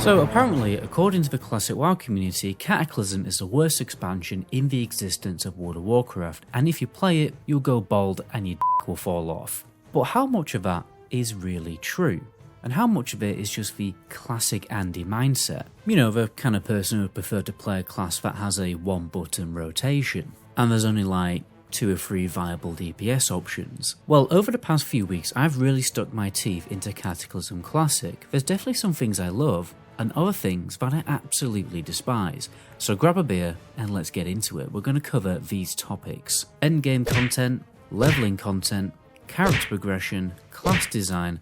So apparently, according to the classic WoW community, Cataclysm is the worst expansion in the existence of World of Warcraft, and if you play it, you'll go bald and your dick will fall off. But how much of that is really true? And how much of it is just the classic Andy mindset? You know, the kind of person who would prefer to play a class that has a one button rotation, and there's only like 2 or 3 viable DPS options. Well, over the past few weeks, I've really stuck my teeth into Cataclysm Classic. There's definitely some things I love, and other things that I absolutely despise. So grab a beer and let's get into it. We're going to cover these topics: endgame content, leveling content, character progression, class design,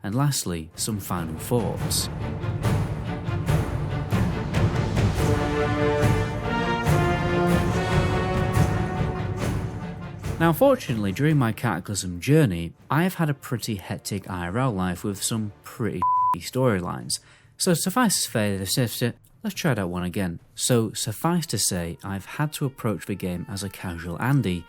and lastly, some final thoughts. Now unfortunately, during my Cataclysm journey, I have had a pretty hectic IRL life with some pretty storylines. So suffice to say, let's try that one again. So suffice to say, I've had to approach the game as a casual Andy,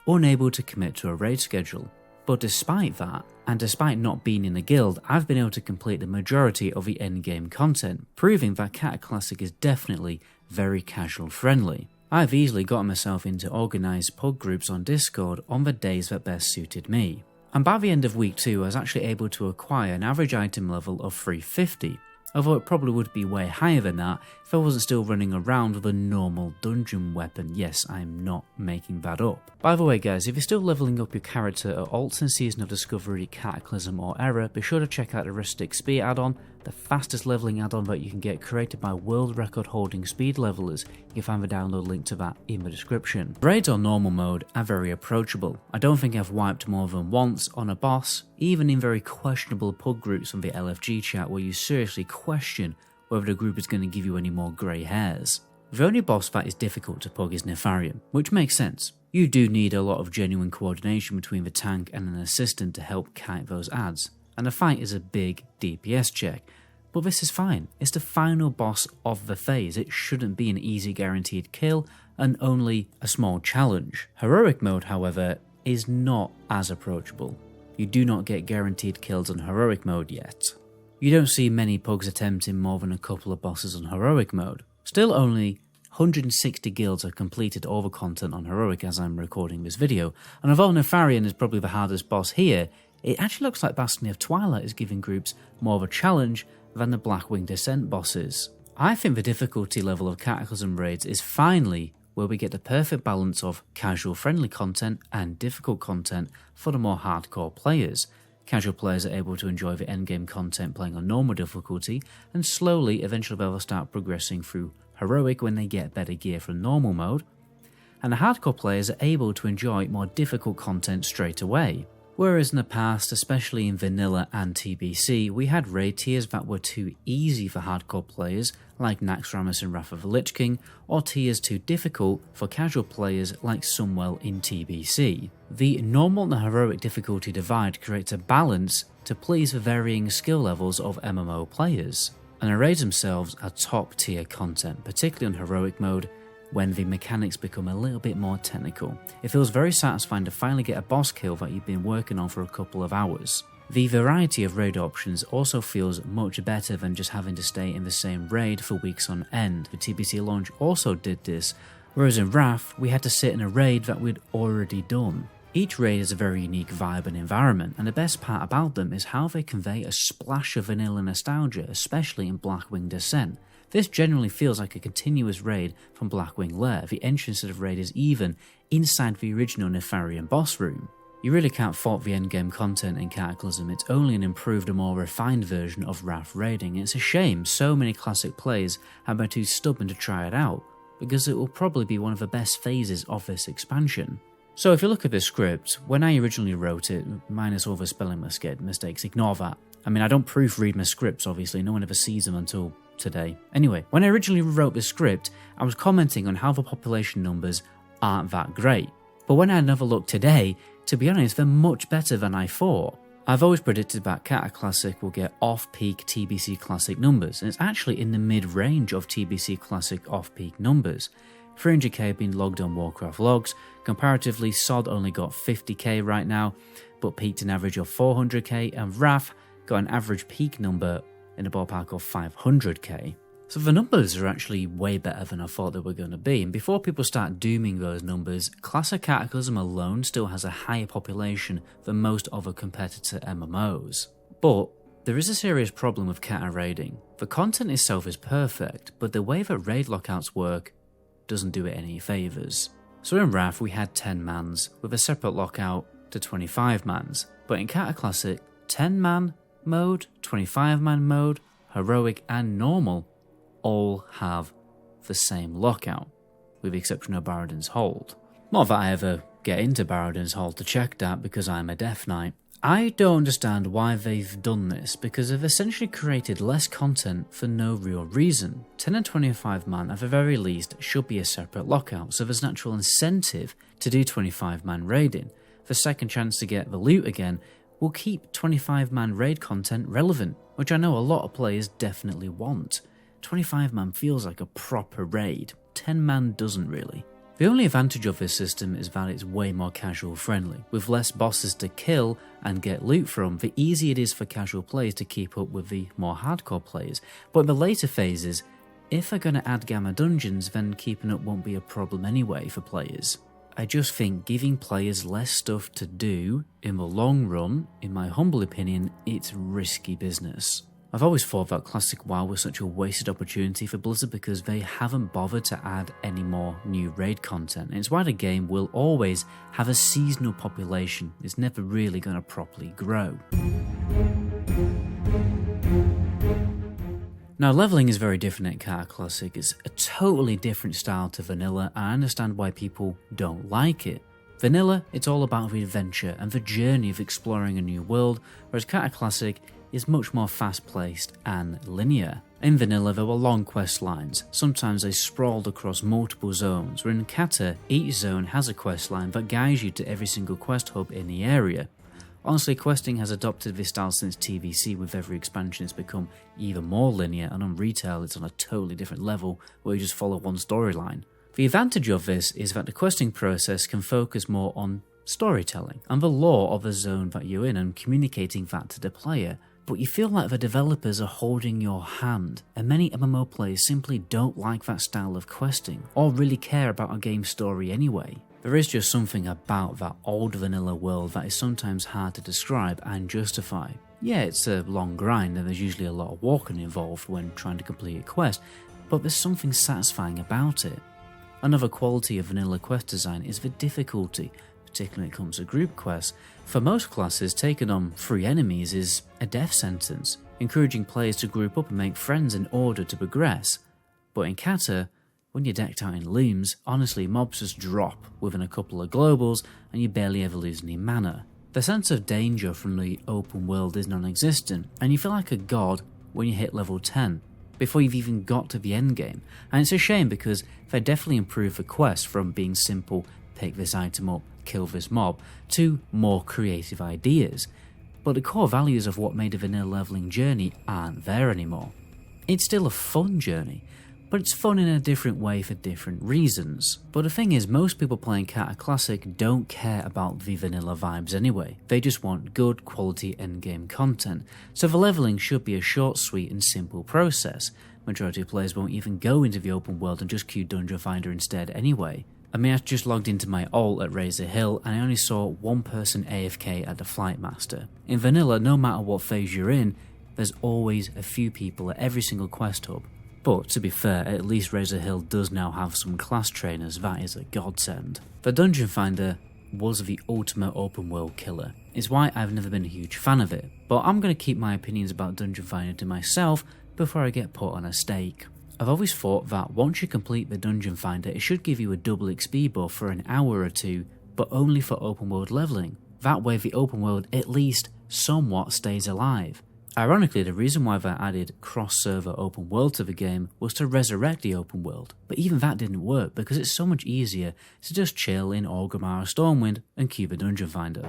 unable to commit to a raid schedule. But despite that, and despite not being in a guild, I've been able to complete the majority of the endgame content, proving that Cataclassic is definitely very casual friendly. I've easily gotten myself into organised pub groups on Discord on the days that best suited me. And by the end of week 2, I was actually able to acquire an average item level of 350. Although it probably would be way higher than that if I wasn't still running around with a normal dungeon weapon. Yes, I'm not making that up. By the way guys, if you're still leveling up your character at Alts in Season of Discovery, Cataclysm or Era, be sure to check out the Rustic Speed add-on, the fastest leveling add-on that you can get, created by world record holding speed levelers. You can find the download link to that in the description. Raids on normal mode are very approachable. I don't think I've wiped more than once on a boss, even in very questionable pub groups on the LFG chat where you seriously question whether the group is going to give you any more grey hairs. The only boss that is difficult to pug is Nefarian, which makes sense. You do need a lot of genuine coordination between the tank and an assistant to help kite those adds, and the fight is a big DPS check. But this is fine, it's the final boss of the phase, it shouldn't be an easy guaranteed kill and only a small challenge. Heroic mode, however, is not as approachable. You do not get guaranteed kills on heroic mode yet. You don't see many pugs attempting more than a couple of bosses on heroic mode. Still, only 160 guilds have completed all the content on heroic as I'm recording this video, and although Nefarian is probably the hardest boss here, it actually looks like Bastion of Twilight is giving groups more of a challenge than the Blackwing Descent bosses. I think the difficulty level of Cataclysm raids is finally where we get the perfect balance of casual friendly content and difficult content for the more hardcore players. Casual players are able to enjoy the endgame content playing on normal difficulty, and slowly eventually they'll start progressing through heroic when they get better gear from normal mode, and the hardcore players are able to enjoy more difficult content straight away. Whereas in the past, especially in vanilla and TBC, we had raid tiers that were too easy for hardcore players like Naxxramas and Wrath of the Lich King, or tiers too difficult for casual players like Sunwell in TBC. The normal and heroic difficulty divide creates a balance to please the varying skill levels of MMO players, and the raids themselves are top tier content, particularly on heroic mode, when the mechanics become a little bit more technical. It feels very satisfying to finally get a boss kill that you've been working on for a couple of hours. The variety of raid options also feels much better than just having to stay in the same raid for weeks on end. The TBC launch also did this, whereas in Wrath, we had to sit in a raid that we'd already done. Each raid is a very unique vibe and environment, and the best part about them is how they convey a splash of vanilla nostalgia, especially in Blackwing Descent. This generally feels like a continuous raid from Blackwing Lair. The entrance to the raid is even inside the original Nefarian boss room. You really can't fault the endgame content in Cataclysm, it's only an improved and more refined version of Wrath raiding. It's a shame so many classic players have been too stubborn to try it out, because it will probably be one of the best phases of this expansion. So if you look at the script, when I originally wrote it, minus all the spelling mistakes, ignore that. I mean, I don't proofread my scripts obviously, no one ever sees them until today. Anyway, when I originally wrote the script, I was commenting on how the population numbers aren't that great. But when I had another look today, to be honest, they're much better than I thought. I've always predicted that Cataclassic will get off-peak TBC Classic numbers, and it's actually in the mid-range of TBC Classic off-peak numbers. 300k have been logged on Warcraft logs, comparatively SOD only got 50k right now, but peaked an average of 400k, and Wrath got an average peak number in the ballpark of 500k. So the numbers are actually way better than I thought they were going to be, and before people start dooming those numbers, Classic Cataclysm alone still has a higher population than most other competitor MMOs. But there is a serious problem with Cata raiding. The content itself is perfect, but the way that raid lockouts work doesn't do it any favours. So in Wrath we had 10 mans, with a separate lockout to 25 mans, but in Cata Classic, 10 man mode, 25 man mode, heroic and normal all have the same lockout, with the exception of Baradin's Hold. Not that I ever get into Baradin's Hold to check that because I'm a Death Knight. I don't understand why they've done this, because they've essentially created less content for no real reason. 10 and 25 man at the very least should be a separate lockout, so there's natural incentive to do 25 man raiding. The second chance to get the loot again will keep 25 man raid content relevant, which I know a lot of players definitely want. 25 man feels like a proper raid, 10 man doesn't really. The only advantage of this system is that it's way more casual friendly. With less bosses to kill and get loot from, the easier it is for casual players to keep up with the more hardcore players. But in the later phases, if they're going to add gamma dungeons, then keeping up won't be a problem anyway for players. I just think giving players less stuff to do, in the long run, in my humble opinion, it's risky business. I've always thought that Classic WoW was such a wasted opportunity for Blizzard because they haven't bothered to add any more new raid content, and it's why the game will always have a seasonal population. It's never really going to properly grow. Now, leveling is very different at Cata Classic. It's a totally different style to Vanilla, and I understand why people don't like it. Vanilla, it's all about the adventure and the journey of exploring a new world, whereas Cata Classic is much more fast-paced and linear. In Vanilla there were long quest lines, sometimes they sprawled across multiple zones, where in Cata each zone has a quest line that guides you to every single quest hub in the area. Honestly, questing has adopted this style since TVC. With every expansion it's become even more linear, and on retail it's on a totally different level where you just follow one storyline. The advantage of this is that the questing process can focus more on storytelling and the lore of the zone that you're in and communicating that to the player. But you feel like the developers are holding your hand, and many MMO players simply don't like that style of questing, or really care about a game's story anyway. There is just something about that old vanilla world that is sometimes hard to describe and justify. Yeah, it's a long grind and there's usually a lot of walking involved when trying to complete a quest, but there's something satisfying about it. Another quality of vanilla quest design is the difficulty, particularly when it comes to group quests. For most classes, taking on 3 enemies is a death sentence, encouraging players to group up and make friends in order to progress. But in Cata, when you're decked out in looms, honestly mobs just drop within a couple of globals and you barely ever lose any mana. The sense of danger from the open world is non-existent, and you feel like a god when you hit level 10, before you've even got to the endgame. And it's a shame because they definitely improved the quest from being simple, pick this item up, kill this mob, to more creative ideas. But the core values of what made a vanilla leveling journey aren't there anymore. It's still a fun journey, but it's fun in a different way for different reasons. But the thing is, most people playing Cata Classic don't care about the vanilla vibes anyway. They just want good quality endgame content, so the leveling should be a short, sweet and simple process. Majority of players won't even go into the open world and just queue Dungeon Finder instead anyway. I mean, I just logged into my alt at Razor Hill and I only saw one person AFK at the Flight Master. In vanilla, no matter what phase you're in, there's always a few people at every single quest hub. But to be fair, at least Razor Hill does now have some class trainers. That is a godsend. The Dungeon Finder was the ultimate open world killer. It's why I've never been a huge fan of it, but I'm going to keep my opinions about Dungeon Finder to myself before I get put on a stake. I've always thought that once you complete the Dungeon Finder, it should give you a double XP buff for an hour or two, but only for open world leveling. That way the open world at least somewhat stays alive. Ironically, the reason why they added cross-server open world to the game was to resurrect the open world, but even that didn't work because it's so much easier to just chill in Orgrimmar or Stormwind and keep a Dungeon Finder.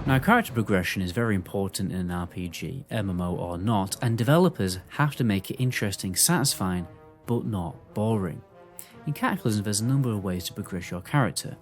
Now, character progression is very important in an RPG, MMO or not, and developers have to make it interesting, satisfying, but not boring. In Cataclysm, there's a number of ways to progress your character.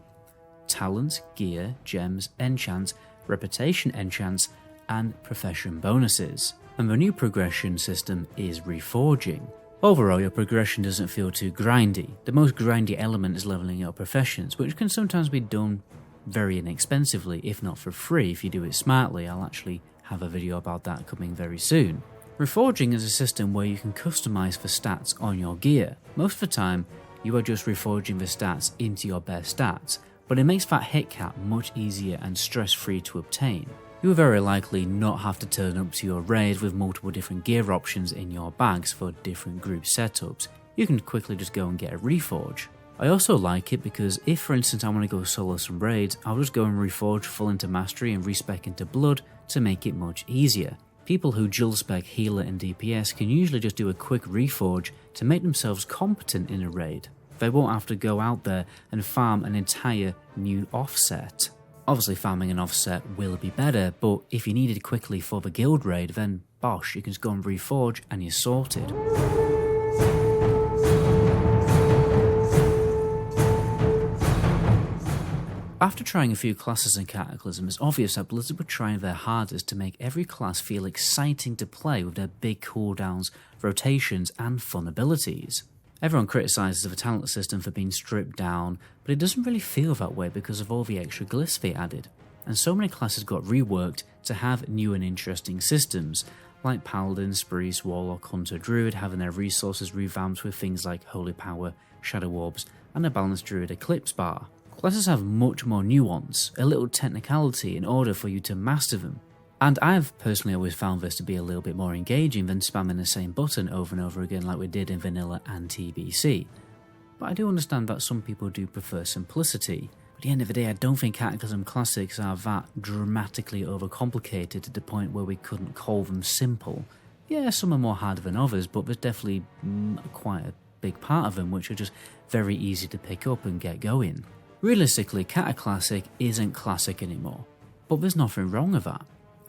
talents, gear, gems, enchants, reputation enchants, and profession bonuses. And the new progression system is reforging. Overall, your progression doesn't feel too grindy. The most grindy element is leveling up professions, which can sometimes be done very inexpensively, if not for free if you do it smartly. I'll actually have a video about that coming very soon. Reforging is a system where you can customize the stats on your gear. Most of the time, you are just reforging the stats into your best stats, but it makes that hit cap much easier and stress-free to obtain. You will very likely not have to turn up to your raid with multiple different gear options in your bags for different group setups. You can quickly just go and get a reforge. I also like it because if, for instance, I want to go solo some raids, I'll just go and reforge full into mastery and respec into blood to make it much easier. People who dual spec healer and DPS can usually just do a quick reforge to make themselves competent in a raid. They won't have to go out there and farm an entire new offset. Obviously farming an offset will be better, but if you need it quickly for the guild raid, then bosh, you can just go and reforge and you're sorted. After trying a few classes in Cataclysm, it's obvious that Blizzard were trying their hardest to make every class feel exciting to play with their big cooldowns, rotations, and fun abilities. Everyone criticises the talent system for being stripped down, but it doesn't really feel that way because of all the extra glyphs they added, and so many classes got reworked to have new and interesting systems, like Paladin, Priest, Warlock, Hunter, Druid having their resources revamped with things like Holy Power, Shadow Orbs, and a balanced Druid Eclipse bar. Classes have much more nuance, a little technicality in order for you to master them. And I've personally always found this to be a little bit more engaging than spamming the same button over and over again like we did in Vanilla and TBC. But I do understand that some people do prefer simplicity. At the end of the day, I don't think Cataclysm Classics are that dramatically overcomplicated to the point where we couldn't call them simple. Yeah, some are more harder than others, but there's definitely quite a big part of them which are just very easy to pick up and get going. Realistically, Cataclassic isn't classic anymore, but there's nothing wrong with that.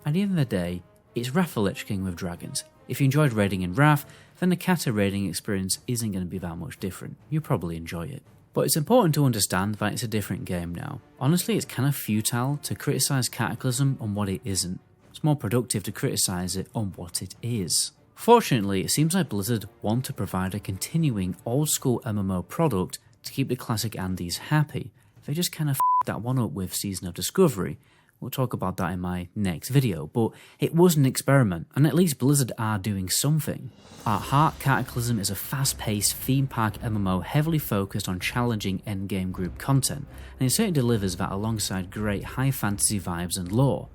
At the end of the day, it's Wrath the Lich King with dragons. If you enjoyed raiding in Wrath, then the Cata raiding experience isn't going to be that much different. You'll probably enjoy it. But it's important to understand that it's a different game now. Honestly, it's kind of futile to criticise Cataclysm on what it isn't. It's more productive to criticise it on what it is. Fortunately, it seems like Blizzard want to provide a continuing old-school MMO product to keep the classic Andes happy. They just kind of f***ed that one up with Season of Discovery. We'll talk about that in my next video, but it was an experiment, and at least Blizzard are doing something. At heart, Cataclysm is a fast-paced theme park MMO heavily focused on challenging endgame group content, and it certainly delivers that alongside great high fantasy vibes and lore.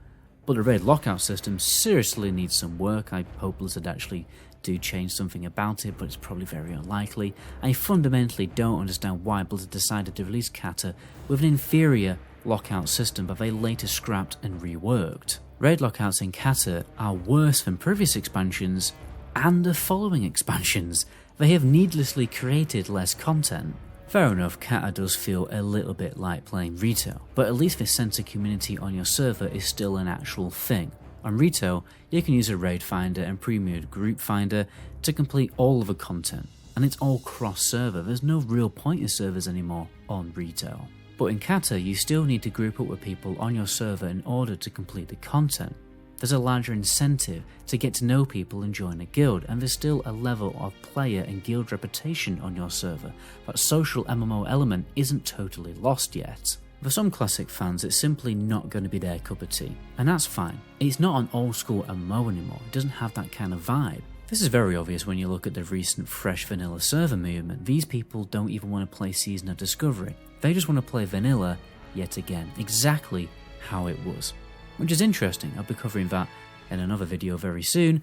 But the raid lockout system seriously needs some work. I hope Blizzard actually do change something about it, but it's probably very unlikely. I fundamentally don't understand why Blizzard decided to release Cata with an inferior lockout system that they later scrapped and reworked. Raid lockouts in Cata are worse than previous expansions and the following expansions. They have needlessly created less content. Fair enough, Cata does feel a little bit like playing retail, but at least the sense of community on your server is still an actual thing. On retail, you can use a raid finder and premium group finder to complete all of the content, and it's all cross-server. There's no real point in servers anymore on retail. But in Cata, you still need to group up with people on your server in order to complete the content. There's a larger incentive to get to know people and join a guild, and there's still a level of player and guild reputation on your server. That social MMO element isn't totally lost yet. For some classic fans, it's simply not going to be their cup of tea, and that's fine. It's not an old school MMO anymore, it doesn't have that kind of vibe. This is very obvious when you look at the recent fresh vanilla server movement. These people don't even want to play Season of Discovery. They just want to play vanilla yet again, exactly how it was. Which is interesting. I'll be covering that in another video very soon.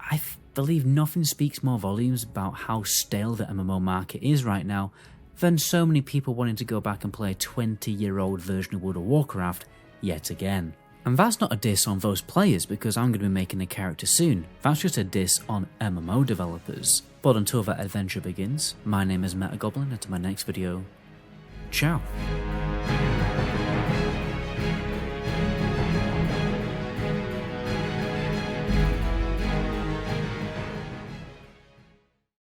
I believe nothing speaks more volumes about how stale the MMO market is right now than so many people wanting to go back and play a 20-year-old version of World of Warcraft yet again. And that's not a diss on those players, because I'm going to be making a character soon. That's just a diss on MMO developers. But until that adventure begins, my name is MetaGoblin, and to my next video, ciao.